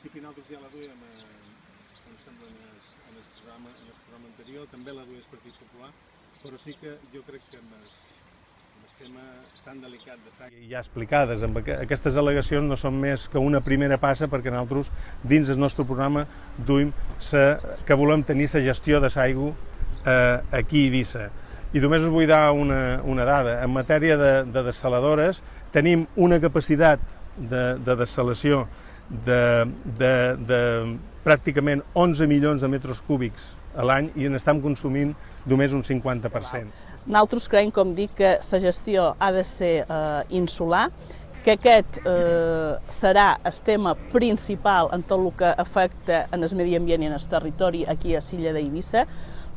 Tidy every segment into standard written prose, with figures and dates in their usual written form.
principi nosaltres ja la duem, em sembla, en el programa anterior, també la dues Partit Popular, però sí que jo crec que amb el tema tan delicat de l'aigua ja explicades, amb aquestes al·legacions no són més que una primera passa perquè nosaltres, dins del nostre programa, duim que volem tenir la gestió de l'aigua aquí a Eivissa. I només us vull dar una dada. En matèria de dessaladores, tenim una capacitat de dessalació de pràcticament 11 milions de metres cúbics a l'any i n'estem consumint només un 50%. Nosaltres creiem, com dic, que la gestió ha de ser insular, que aquest serà el tema principal en tot el que afecta en el medi ambient i en el territori aquí a l'illa d'Eivissa,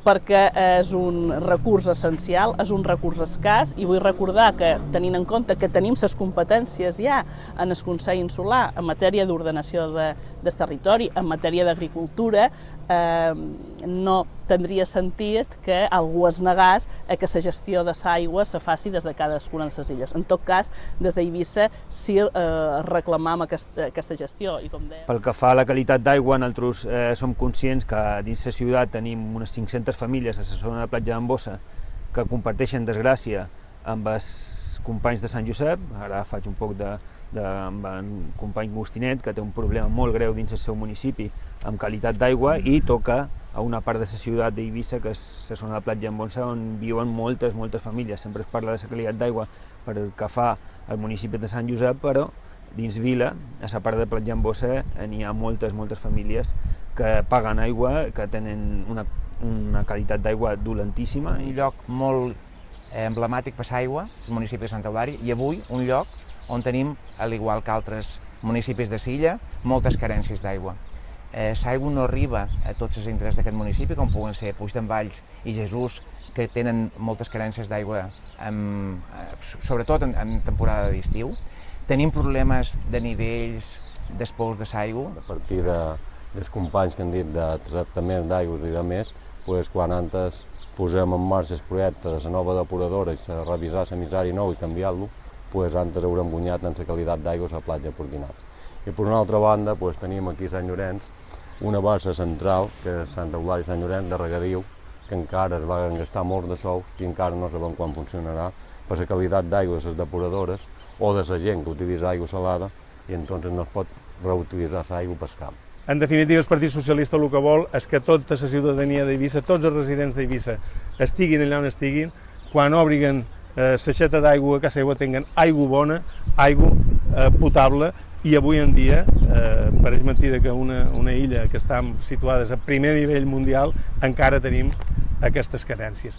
perquè és un recurs essencial, és un recurs escàs, i vull recordar que, tenint en compte que tenim les competències ja en el Consell Insular en matèria d'ordenació del territori, en matèria d'agricultura, no tindria sentit que algú es negés a que la gestió de l'aigua se faci des de cadascuna de les illes. En tot cas, des d'Eivissa sí reclamam aquesta gestió. I com deia... Pel que fa a la qualitat d'aigua, nosaltres som conscients que dins la ciutat tenim unes 500 famílies a la zona de Platja d'en Bossa que comparteixen desgràcia amb els companys de Sant Josep. Ara faig un poc amb en company Agostinet, que té un problema molt greu dins el seu municipi amb qualitat d'aigua, i toca a una part de la ciutat d'Eivissa, que és la zona de Platja d'en Bossa, on viuen moltes famílies. Sempre es parla de la qualitat d'aigua per que fa el municipi de Sant Josep, però dins Vila, a la part de Platja d'en Bossa, n'hi ha moltes famílies que paguen aigua, que tenen una qualitat d'aigua dolentíssima. Un lloc molt emblemàtic per l'aigua, el municipi de Sant Eudari, i avui un lloc on tenim, al igual que altres municipis de l'illa, moltes carències d'aigua. L'aigua no arriba a tots els indrets d'aquest municipi, com puguen ser Puigdemvalls i Jesús, que tenen moltes carències d'aigua, sobretot en temporada d'estiu. Tenim problemes de nivells d'espous de l'aigua. A partir dels companys que han dit de tractament d'aigües i de més, quan antes posem en marxa el projecte de la nova depuradora i revisar l'emissari nou i canviar-lo, antes haurem guanyat en la qualitat d'aigua a la platja de Portinats. I per una altra banda tenim aquí a Sant Llorenç una bassa central, que és Sant Eudari i Sant Llorenç, de regadiu, que encara es va gastar molts de sous i encara no sabem quan funcionarà per la qualitat d'aigua de les depuradores o de la gent que utilitza aigua salada, i entonces no es pot reutilitzar l'aigua pel camp. En definitiva, el Partit Socialista el que vol és que tota la ciutadania d'Eivissa, tots els residents d'Eivissa, estiguin allà on estiguin, quan obriguen l'aixeta d'aigua a casa seva tinguen aigua bona, aigua potable, i avui en dia, pareix mentida que una illa que està situada al primer nivell mundial encara tenim aquestes carències.